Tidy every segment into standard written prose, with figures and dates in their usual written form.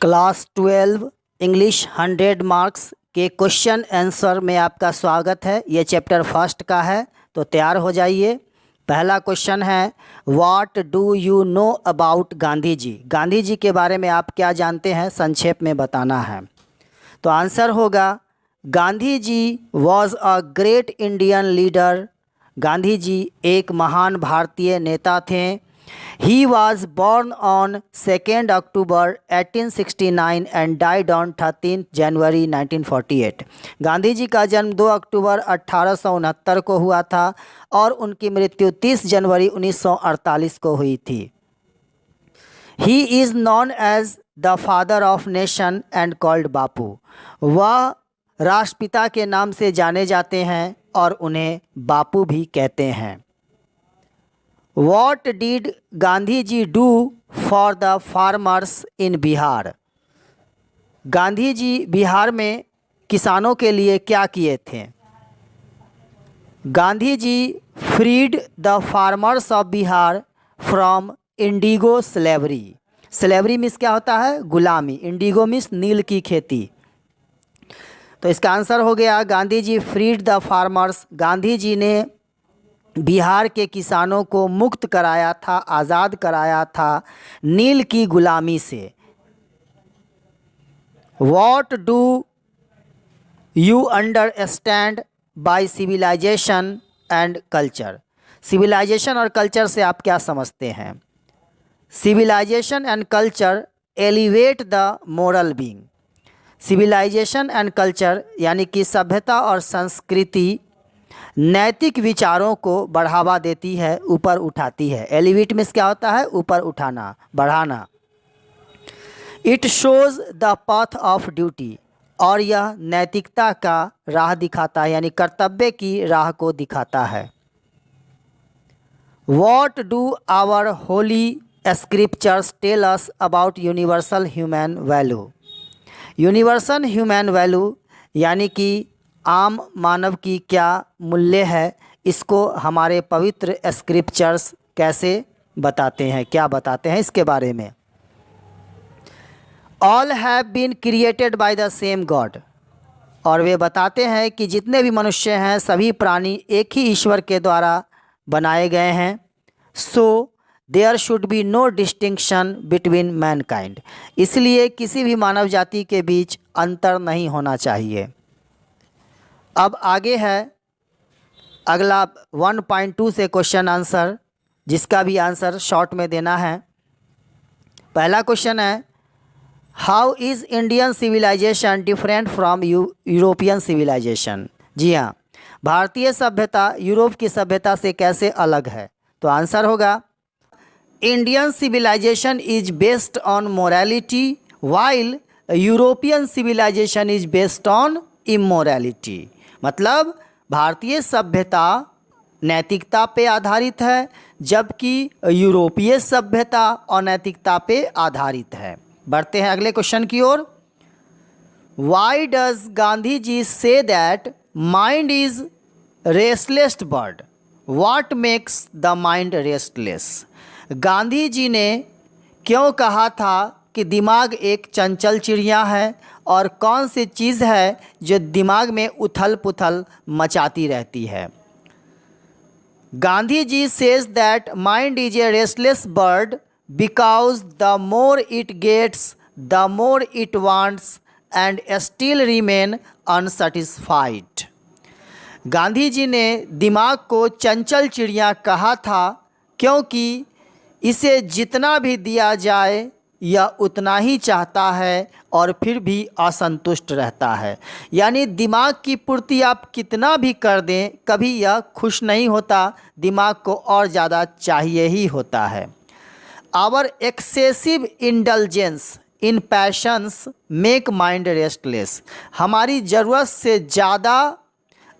Class 12 English 100 marks के question answer में आपका स्वागत है। ये चैप्टर फर्स्ट का है, तो तैयार हो जाइए। पहला क्वेश्चन है, what do you know about Gandhi ji. Gandhi ji के बारे में आप क्या जानते हैं, संक्षेप में बताना है। तो आंसर होगा, Gandhi ji was a great Indian leader. Gandhi ji एक महान भारतीय नेता थे। He was born on 2nd October 1869 and died on 13th January 1948। Gandhi ji का जन्म 2 अक्टूबर 1869 को हुआ था और उनकी मृत्यु 30 जनवरी 1948 को हुई थी। He is known as the father of nation and called बापू। वह राष्ट्रपिता के नाम से जाने जाते हैं और उन्हें बापू भी कहते हैं। What did Gandhi ji do for the farmers in Bihar. Gandhi ji Bihar में किसानों के लिए क्या किए थे। Gandhi ji freed the farmers of Bihar from indigo slavery. Slavery means क्या होता है, गुलामी। इंडिगो मीन्स नील की खेती। तो इसका आंसर हो गया, Gandhi ji freed the farmers. Gandhi ji ने बिहार के किसानों को मुक्त कराया था, आज़ाद कराया था नील की गुलामी से। What do you understand by civilization and culture। Civilization और कल्चर से आप क्या समझते हैं। Civilization and culture elevate the moral being. Civilization and culture यानी कि सभ्यता और संस्कृति नैतिक विचारों को बढ़ावा देती है, ऊपर उठाती है। एलिवेट मीन्स क्या होता है, ऊपर उठाना, बढ़ाना। It shows the path of duty. और यह नैतिकता का राह दिखाता है, यानी कर्तव्य की राह को दिखाता है। What do our holy scriptures tell us about universal human value. Universal human value यानी कि आम मानव की क्या मूल्य है, इसको हमारे पवित्र स्क्रिप्चर्स कैसे बताते हैं, क्या बताते हैं इसके बारे में। All have been created by the same god. और वे बताते हैं कि जितने भी मनुष्य हैं सभी प्राणी एक ही ईश्वर के द्वारा बनाए गए हैं। So there should be no distinction between mankind. इसलिए किसी भी मानव जाति के बीच अंतर नहीं होना चाहिए। अब आगे है अगला 1.2 से क्वेश्चन आंसर, जिसका भी आंसर शॉर्ट में देना है। पहला क्वेश्चन है, how is Indian civilization different from European civilization. जी हाँ, भारतीय सभ्यता यूरोप की सभ्यता से कैसे अलग है। तो आंसर होगा, Indian civilization is based on morality while European civilization is based on immorality. मतलब भारतीय सभ्यता नैतिकता पे आधारित है, जबकि यूरोपीय सभ्यता अनैतिकता पे आधारित है। बढ़ते हैं अगले क्वेश्चन की ओर। Why does Gandhi ji say that mind is restless bird. What makes the mind restless. Gandhi ji ने क्यों कहा था कि दिमाग एक चंचल चिड़िया है, और कौन सी चीज़ है जो दिमाग में उथल पुथल मचाती रहती है। Gandhi ji says that mind is a restless bird because the more it gets the more it wants and still remain unsatisfied. Gandhi ji ने दिमाग को चंचल चिड़िया कहा था क्योंकि इसे जितना भी दिया जाए यह उतना ही चाहता है और फिर भी असंतुष्ट रहता है। यानी दिमाग की पूर्ति आप कितना भी कर दें, कभी यह खुश नहीं होता, दिमाग को और ज़्यादा चाहिए ही होता है। Our excessive indulgence in passions make mind restless. हमारी ज़रूरत से ज़्यादा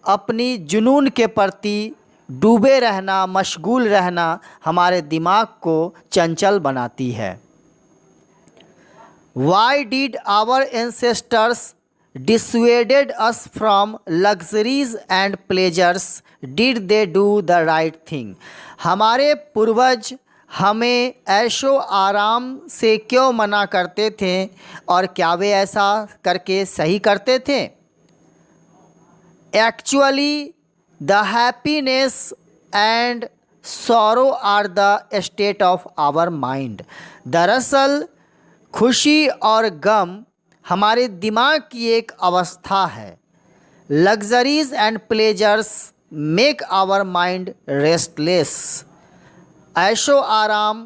अपनी जुनून के प्रति डूबे रहना, मशगूल रहना हमारे दिमाग को चंचल बनाती है। Why did our ancestors dissuaded us from luxuries and pleasures? Did they do the right thing? हमारे पूर्वज हमें ऐशो आराम से क्यों मना करते थे और क्या वे ऐसा करके सही करते थे? Actually the happiness and sorrow are the state of our mind. दरअसल खुशी और गम हमारे दिमाग की एक अवस्था है। Luxuries and pleasures make our mind restless. ऐशो आराम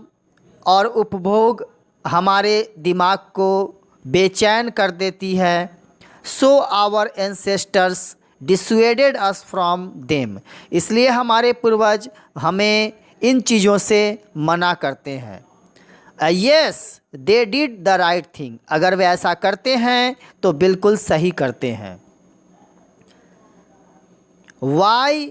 और उपभोग हमारे दिमाग को बेचैन कर देती है। So our ancestors dissuaded us from them. इसलिए हमारे पूर्वज हमें इन चीज़ों से मना करते हैं। Yes they did the right thing. अगर वे ऐसा करते हैं तो बिल्कुल सही करते हैं। Why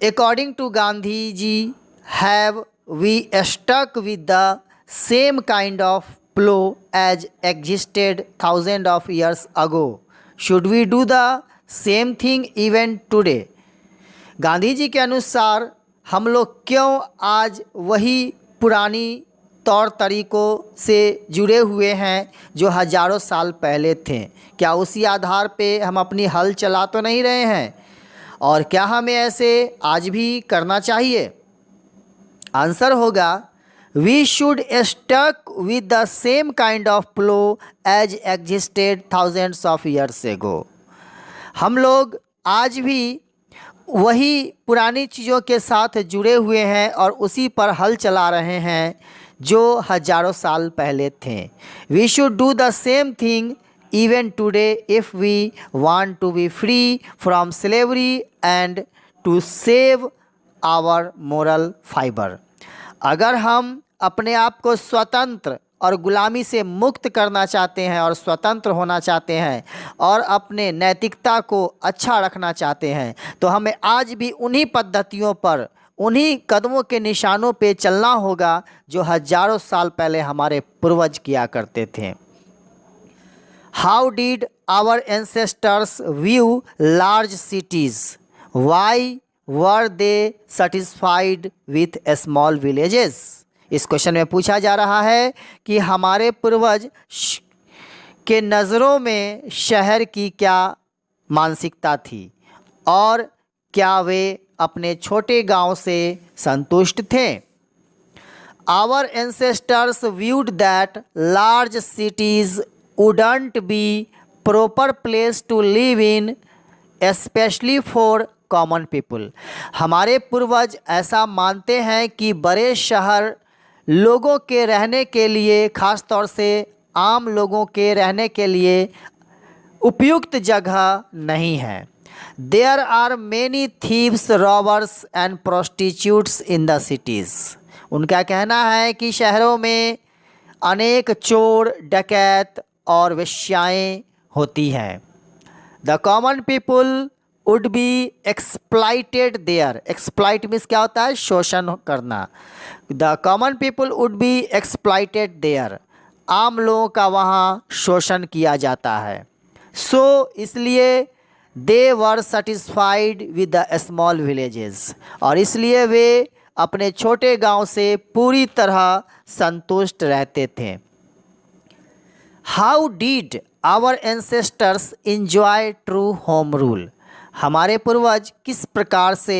according to Gandhi ji have we stuck with the same kind of plough as existed thousand of years ago? Should we do the same thing even today? Gandhi ji के अनुसार हम लोग क्यों आज वही पुरानी तौर तरीक़ों से जुड़े हुए हैं जो हज़ारों साल पहले थे? क्या उसी आधार पे हम अपनी हल चला तो नहीं रहे हैं? और क्या हमें ऐसे आज भी करना चाहिए? आंसर होगा we should stuck with the same kind of plough as existed thousands of years ago. हम लोग आज भी वही पुरानी चीज़ों के साथ जुड़े हुए हैं और उसी पर हल चला रहे हैं जो हज़ारों साल पहले थे। We should do the same thing even today if we want to be free from slavery and to save our moral fiber। अगर हम अपने आप को स्वतंत्र और गुलामी से मुक्त करना चाहते हैं और स्वतंत्र होना चाहते हैं और अपने नैतिकता को अच्छा रखना चाहते हैं तो हमें आज भी उन्हीं पद्धतियों पर, उन्हीं कदमों के निशानों पे चलना होगा जो हज़ारों साल पहले हमारे पूर्वज किया करते थे। How did our ancestors view large cities? Why were they satisfied with small villages? इस क्वेश्चन में पूछा जा रहा है कि हमारे पूर्वज के नज़रों में शहर की क्या मानसिकता थी और क्या वे अपने छोटे गांव से संतुष्ट थे? Our ancestors viewed that large cities wouldn't be proper place to live in especially for common people। हमारे पूर्वज ऐसा मानते हैं कि बड़े शहर लोगों के रहने के लिए, ख़ास तौर से आम लोगों के रहने के लिए उपयुक्त जगह नहीं है। There are many thieves, robbers and prostitutes in the cities। उनका कहना है कि शहरों में अनेक चोर, डकैत और वेश्याएँ होती हैं। The common people would be exploited there. Exploit means क्या होता है? शोषण करना। The common people would be exploited there. आम लोगों का वहाँ शोषण किया जाता है। सो इसलिए they were satisfied with the small villages. और इसलिए वे अपने छोटे गांव से पूरी तरह संतुष्ट रहते थे। How did our ancestors enjoy true home rule? हमारे पूर्वज किस प्रकार से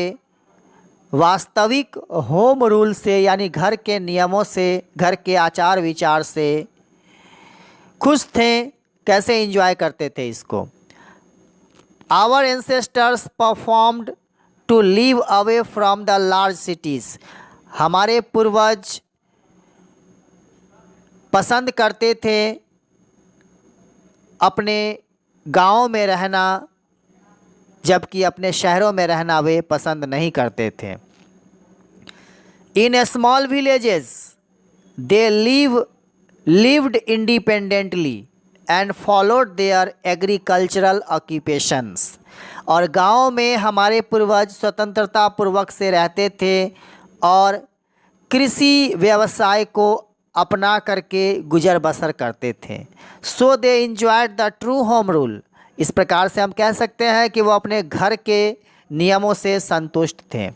वास्तविक होम रूल से यानी घर के नियमों से, घर के आचार विचार से खुश थे, कैसे इंजॉय करते थे इसको? Our ancestors performed to live away from the large cities. हमारे पूर्वज पसंद करते थे अपने गाँव में रहना, जबकि अपने शहरों में रहना वे पसंद नहीं करते थे। In small villages they lived independently and followed their agricultural occupations। और गाँव में हमारे पूर्वज स्वतंत्रता पूर्वक से रहते थे और कृषि व्यवसाय को अपना करके गुजर बसर करते थे। So they enjoyed the true home rule. इस प्रकार से हम कह सकते हैं कि वो अपने घर के नियमों से संतुष्ट थे।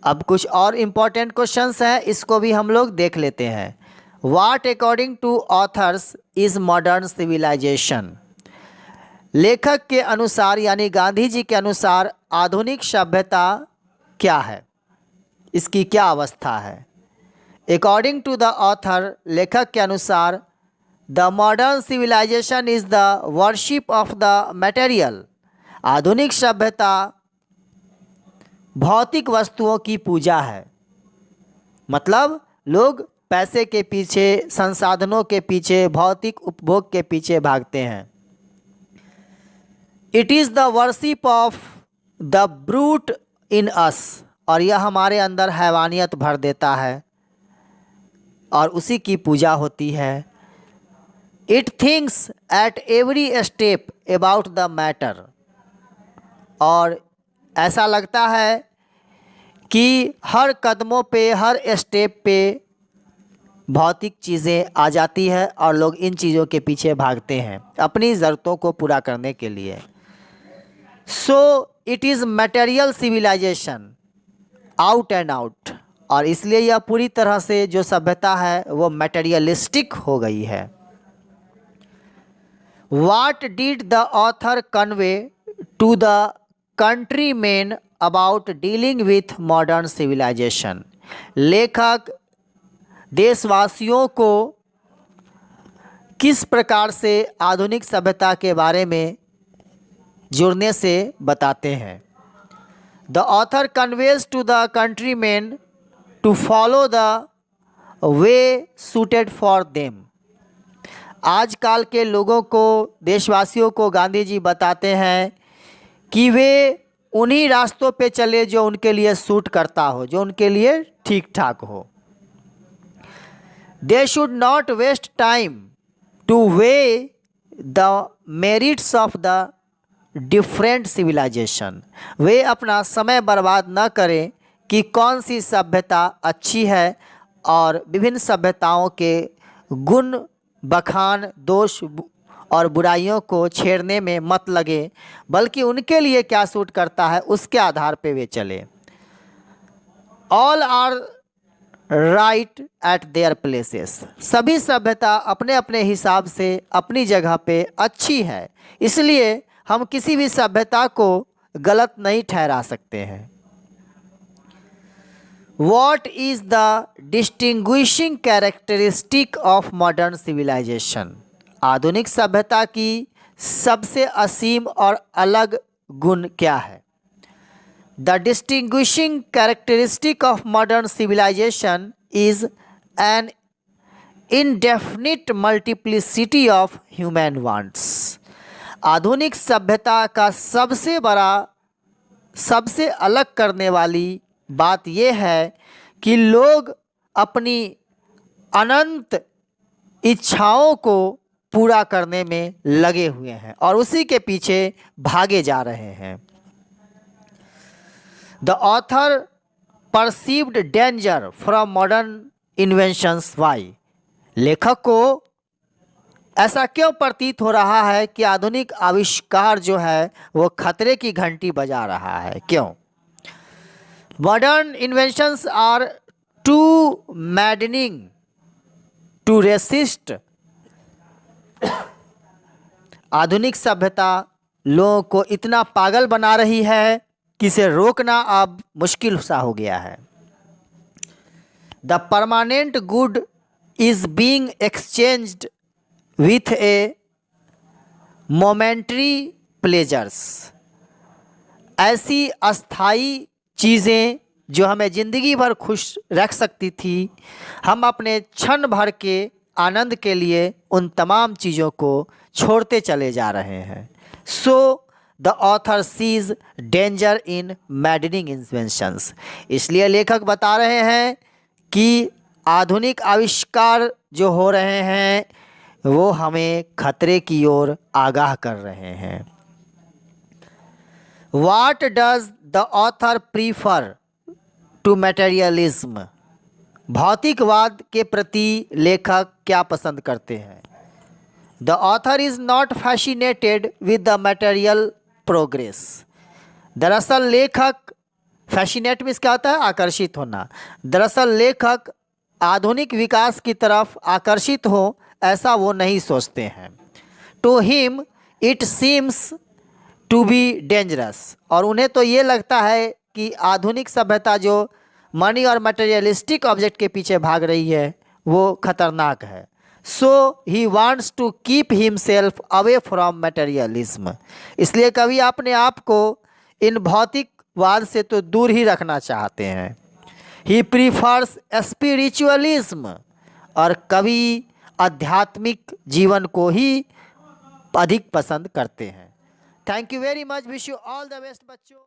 अब कुछ और इम्पोर्टेंट क्वेश्चंस हैं, इसको भी हम लोग देख लेते हैं। What according to authors is modern civilization? लेखक के अनुसार यानी गांधी जी के अनुसार आधुनिक सभ्यता क्या है, इसकी क्या अवस्था है? अकॉर्डिंग टू द ऑथर, लेखक के अनुसार the modern civilization is the worship of the material. आधुनिक सभ्यता भौतिक वस्तुओं की पूजा है। मतलब लोग पैसे के पीछे, संसाधनों के पीछे, भौतिक उपभोग के पीछे भागते हैं। It is the worship of the brute in us, और यह हमारे अंदर हैवानियत भर देता है और उसी की पूजा होती है। It thinks at every step about the matter, और ऐसा लगता है कि हर कदमों पे, हर स्टेप पे भौतिक चीज़ें आ जाती है और लोग इन चीज़ों के पीछे भागते हैं अपनी ज़रूरतों को पूरा करने के लिए। So it is material civilization out and out, और इसलिए यह पूरी तरह से जो सभ्यता है वो मटेरियलिस्टिक हो गई है। What did the author convey to the countrymen about dealing with modern civilization? लेखक देशवासियों को किस प्रकार से आधुनिक सभ्यता के बारे में जुड़ने से बताते हैं? The author conveys to the countrymen to follow the way suited for them. आजकल के लोगों को, देशवासियों को गांधी जी बताते हैं कि वे उन्हीं रास्तों पे चले जो उनके लिए सूट करता हो, जो उनके लिए ठीक ठाक हो। They should not waste time to weigh the merits of the different civilization. वे अपना समय बर्बाद न करें कि कौन सी सभ्यता अच्छी है, और विभिन्न सभ्यताओं के गुण, बखान, दोष और बुराइयों को छेड़ने में मत लगे, बल्कि उनके लिए क्या सूट करता है उसके आधार पे वे चले। All are right at their places. सभी सभ्यता अपने अपने हिसाब से अपनी जगह पे अच्छी है, इसलिए हम किसी भी सभ्यता को गलत नहीं ठहरा सकते हैं। What is the distinguishing characteristic of modern civilization? आधुनिक सभ्यता की सबसे असीम और अलग गुण क्या है? The distinguishing characteristic of modern civilization is an indefinite multiplicity of human wants. आधुनिक सभ्यता का सबसे बड़ा, सबसे अलग करने वाली बात यह है कि लोग अपनी अनंत इच्छाओं को पूरा करने में लगे हुए हैं और उसी के पीछे भागे जा रहे हैं। The author perceived danger from modern inventions. Why? लेखक को ऐसा क्यों प्रतीत हो रहा है कि आधुनिक आविष्कार जो है वो खतरे की घंटी बजा रहा है? क्यों? Modern inventions are too maddening to resist. आधुनिक सभ्यता लोगों को इतना पागल बना रही है कि इसे रोकना अब मुश्किल सा हो गया है। The permanent good is being exchanged with a momentary pleasures. ऐसी अस्थाई चीज़ें जो हमें ज़िंदगी भर खुश रख सकती थी, हम अपने क्षण भर के आनंद के लिए उन तमाम चीज़ों को छोड़ते चले जा रहे हैं। So the author sees danger in maddening inventions. इसलिए लेखक बता रहे हैं कि आधुनिक आविष्कार जो हो रहे हैं वो हमें खतरे की ओर आगाह कर रहे हैं। What does the author prefer to materialism? भौतिकवाद के प्रति लेखक क्या पसंद करते हैं? The author is not fascinated with the material progress. दरअसल लेखक फैसिनेट मीन्स क्या होता है? आकर्षित होना। दरअसल लेखक आधुनिक विकास की तरफ आकर्षित हो ऐसा वो नहीं सोचते हैं। To him it seems to be dangerous. और उन्हें तो ये लगता है कि आधुनिक सभ्यता जो मनी और मटेरियलिस्टिक ऑब्जेक्ट के पीछे भाग रही है वो खतरनाक है। So he wants to keep himself away from materialism. इसलिए कवि अपने आप को इन भौतिकवाद से तो दूर ही रखना चाहते हैं। ही प्रीफर्स स्पिरिचुअलिज्म। और कवि आध्यात्मिक जीवन को ही अधिक पसंद करते हैं। Thank you very much. Wish you all the best बच्चों।